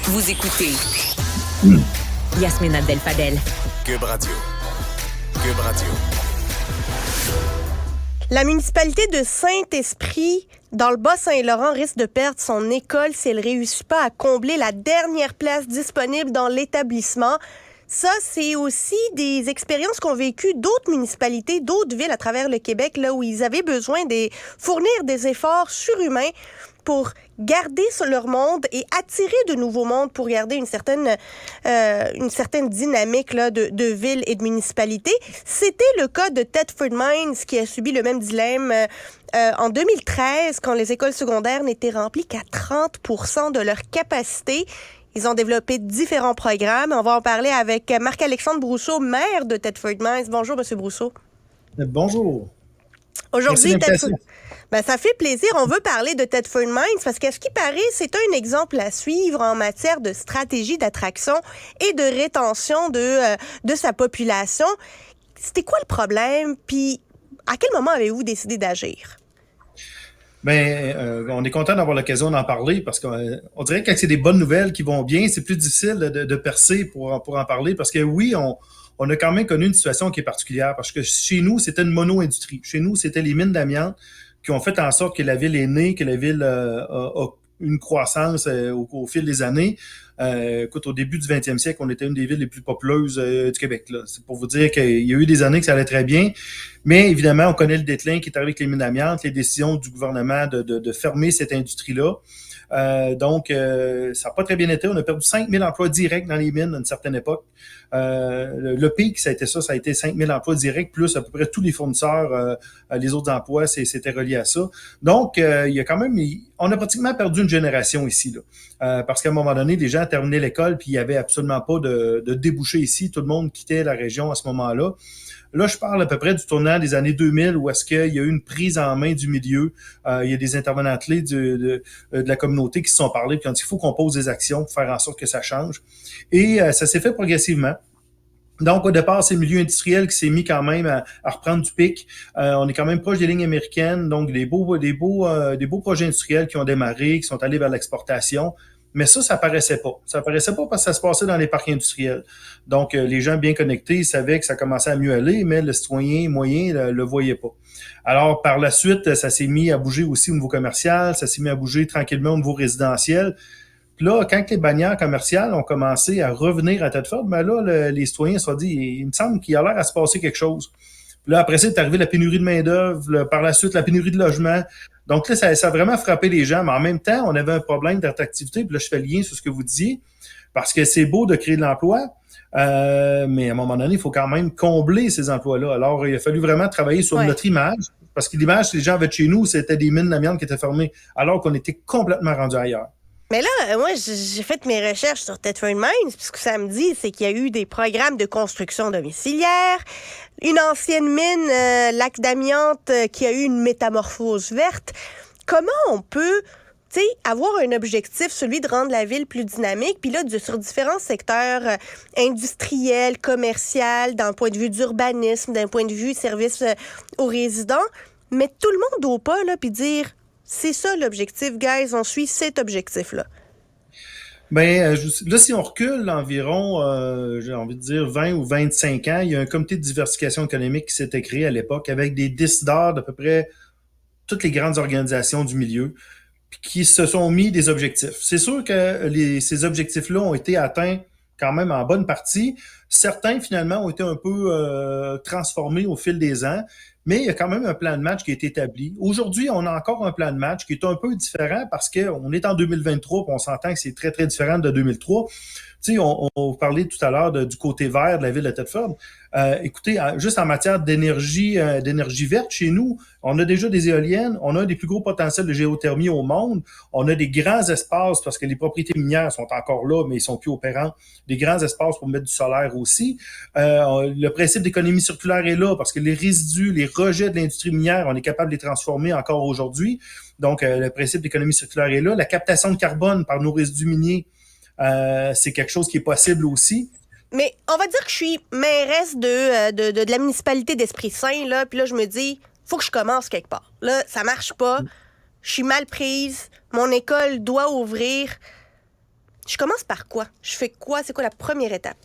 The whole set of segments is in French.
Vous écoutez Yasmine Abdel-Fadel. Cube Radio. Cube Radio. La municipalité de Saint-Esprit, dans le Bas-Saint-Laurent, risque de perdre son école si elle ne réussit pas à combler la dernière place disponible dans l'établissement. Ça, c'est aussi des expériences qu'ont vécues d'autres municipalités, d'autres villes à travers le Québec, là où ils avaient besoin de fournir des efforts surhumains pour garder leur monde et attirer de nouveaux mondes pour garder une certaine dynamique là, de ville et de municipalité. C'était le cas de Thetford Mines qui a subi le même dilemme en 2013 quand les écoles secondaires n'étaient remplies qu'à 30% de leur capacité. Ils ont développé différents programmes. On va en parler avec Marc-Alexandre Brousseau, maire de Thetford Mines. Bonjour, M. Brousseau. Bonjour. Aujourd'hui, ça fait plaisir. On veut parler de Thetford Mines parce qu'à ce qui paraît, c'est un exemple à suivre en matière de stratégie d'attraction et de rétention de sa population. C'était quoi le problème? Puis, à quel moment avez-vous décidé d'agir? On est content d'avoir l'occasion d'en parler parce qu'on dirait que quand c'est des bonnes nouvelles qui vont bien, c'est plus difficile de percer pour en parler parce que oui, on a quand même connu une situation qui est particulière parce que chez nous, c'était une mono-industrie. Chez nous, c'était les mines d'amiante qui ont fait en sorte que la ville est née, que la ville a une croissance au fil des années. Écoute, au début du 20e siècle, on était une des villes les plus populeuses du Québec. Là. C'est pour vous dire qu'il y a eu des années que ça allait très bien. Mais évidemment, on connaît le déclin qui est arrivé avec les mines d'amiante, les décisions du gouvernement de fermer cette industrie-là. Donc, ça n'a pas très bien été. On a perdu 5 000 emplois directs dans les mines à une certaine époque. Le pic, ça a été 5 000 emplois directs, plus à peu près tous les fournisseurs, les autres emplois, c'était relié à ça. Donc, il y a quand même, on a pratiquement perdu une génération ici, là. Parce qu'à un moment donné, les gens terminaient l'école puis il n'y avait absolument pas de débouché ici. Tout le monde quittait la région à ce moment-là. Là, je parle à peu près du tournant des années 2000 où est-ce qu'il y a eu une prise en main du milieu. Il y a des intervenants clés de la communauté qui se sont parlé puis ont dit qu'il faut qu'on pose des actions pour faire en sorte que ça change. Et ça s'est fait progressivement. Donc, au départ, c'est le milieu industriel qui s'est mis quand même à reprendre du pic. On est quand même proche des lignes américaines, donc des beaux projets industriels qui ont démarré, qui sont allés vers l'exportation. Mais ça paraissait pas. Ça paraissait pas parce que ça se passait dans les parcs industriels. Donc, les gens bien connectés savaient que ça commençait à mieux aller, mais le citoyen moyen le voyait pas. Alors, par la suite, ça s'est mis à bouger aussi au niveau commercial, ça s'est mis à bouger tranquillement au niveau résidentiel. Puis là, quand les bannières commerciales ont commencé à revenir à Thetford, ben là, les citoyens se sont dit, il me semble qu'il y a l'air à se passer quelque chose. Puis là, après ça, est arrivé la pénurie de main-d'œuvre, par la suite, la pénurie de logement. Donc là, ça a vraiment frappé les gens, mais en même temps, on avait un problème d'attractivité. Puis là, je fais le lien sur ce que vous disiez, parce que c'est beau de créer de l'emploi, mais à un moment donné, il faut quand même combler ces emplois-là. Alors, il a fallu vraiment travailler sur notre image, parce que l'image que les gens avaient de chez nous, c'était des mines d'amiante qui étaient fermées, alors qu'on était complètement rendus ailleurs. Mais là, moi, j'ai fait mes recherches sur Thetford Mines, puis ce que ça me dit, c'est qu'il y a eu des programmes de construction domiciliaire, une ancienne mine, lac d'amiante, qui a eu une métamorphose verte. Comment on peut, avoir un objectif, celui de rendre la ville plus dynamique, puis là, sur différents secteurs industriels, commerciaux, d'un point de vue d'urbanisme, d'un point de vue service aux résidents, mettre tout le monde au pas, là, puis dire... C'est ça l'objectif, guys. On suit cet objectif-là. Là, si on recule environ, j'ai envie de dire 20 ou 25 ans, il y a un comité de diversification économique qui s'était créé à l'époque avec des décideurs d'à peu près toutes les grandes organisations du milieu qui se sont mis des objectifs. C'est sûr que ces objectifs-là ont été atteints quand même en bonne partie. Certains, finalement, ont été un peu transformés au fil des ans. Mais il y a quand même un plan de match qui a été établi. Aujourd'hui, on a encore un plan de match qui est un peu différent parce qu'on est en 2023 et on s'entend que c'est très, très différent de 2003. Tu sais, on parlait tout à l'heure du côté vert de la ville de Thetford. Écoutez, juste en matière d'énergie verte, chez nous, on a déjà des éoliennes, on a un des plus gros potentiels de géothermie au monde, on a des grands espaces, parce que les propriétés minières sont encore là, mais ils sont plus opérants, des grands espaces pour mettre du solaire aussi. Le principe d'économie circulaire est là, parce que les résidus, les rejets de l'industrie minière, on est capable de les transformer encore aujourd'hui. Donc, le principe d'économie circulaire est là. La captation de carbone par nos résidus miniers, c'est quelque chose qui est possible aussi. Mais on va dire que je suis mairesse de la municipalité d'Esprit-Saint, là, puis là, je me dis, faut que je commence quelque part. Là, ça marche pas, je suis mal prise, mon école doit ouvrir. Je commence par quoi? Je fais quoi? C'est quoi la première étape?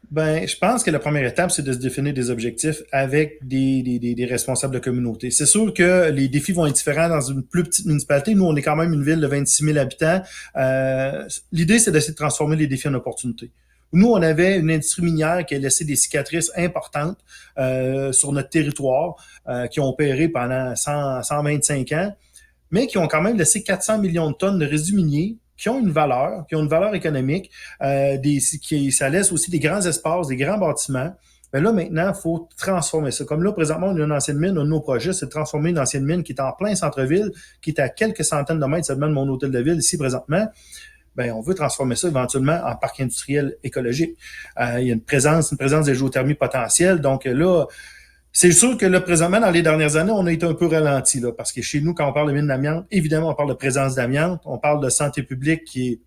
Ben, je pense que la première étape, c'est de se définir des objectifs avec des responsables de communauté. C'est sûr que les défis vont être différents dans une plus petite municipalité. Nous, on est quand même une ville de 26 000 habitants. L'idée, c'est d'essayer de transformer les défis en opportunités. Nous, on avait une industrie minière qui a laissé des cicatrices importantes sur notre territoire, qui ont opéré pendant 125 ans, mais qui ont quand même laissé 400 millions de tonnes de résidus miniers qui ont une valeur économique, ça laisse aussi des grands espaces, des grands bâtiments. Mais là, maintenant, il faut transformer ça. Comme là, présentement, on a une ancienne mine, un de nos projets, c'est de transformer une ancienne mine qui est en plein centre-ville, qui est à quelques centaines de mètres seulement de mon hôtel de ville, ici, présentement. Ben, on veut transformer ça éventuellement en parc industriel écologique. Il y a une présence de géothermie potentielle. Donc là, c'est sûr que là, présentement, dans les dernières années, on a été un peu ralenti, là, parce que chez nous, quand on parle de mine d'amiante, évidemment, on parle de présence d'amiante, on parle de santé publique qui est,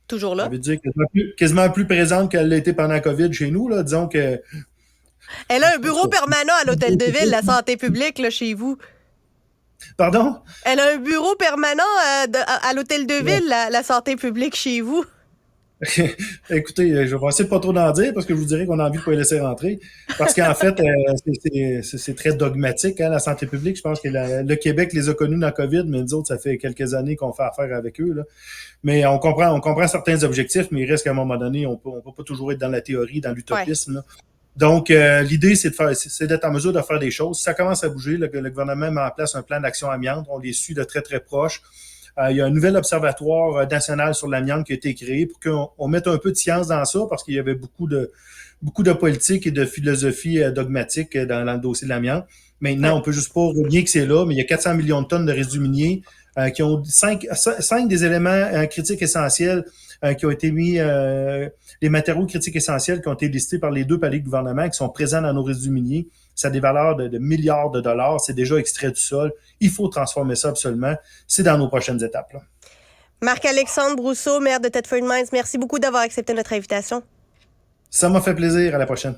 Toujours là? ça veut dire, quasiment plus présente qu'elle l'a été pendant la COVID chez nous, là. Disons que... Elle a un bureau permanent à l'Hôtel de Ville, la santé publique, là, chez vous. Pardon? Elle a un bureau permanent à l'Hôtel de Ville, la santé publique, chez vous. Écoutez, je vais essayer de pas trop en dire parce que je vous dirais qu'on a envie de pas les laisser rentrer. Parce qu'en fait, c'est très dogmatique, hein, la santé publique. Je pense que le Québec les a connus dans la COVID, mais nous autres, ça fait quelques années qu'on fait affaire avec eux, là. Mais on comprend certains objectifs, mais il reste qu'à un moment donné, on peut pas toujours être dans la théorie, dans l'utopisme, là. Donc, l'idée, c'est d'être en mesure de faire des choses. Si ça commence à bouger, le gouvernement met en place un plan d'action amiante. On les suit de très, très proche. Il y a un nouvel observatoire national sur l'amiante qui a été créé pour qu'on mette un peu de science dans ça, parce qu'il y avait beaucoup de politique et de philosophie dogmatique dans le dossier de l'amiante. Maintenant, on peut juste pas renier que c'est là, mais il y a 400 millions de tonnes de résidus miniers qui ont cinq des éléments critiques essentiels qui ont été mis, les matériaux critiques essentiels qui ont été listés par les deux paliers de gouvernement qui sont présents dans nos résidus miniers. Ça a des valeurs de milliards de dollars. C'est déjà extrait du sol. Il faut transformer ça absolument. C'est dans nos prochaines étapes, là. Marc-Alexandre Brousseau, maire de Thetford Mines, merci beaucoup d'avoir accepté notre invitation. Ça m'a fait plaisir. À la prochaine.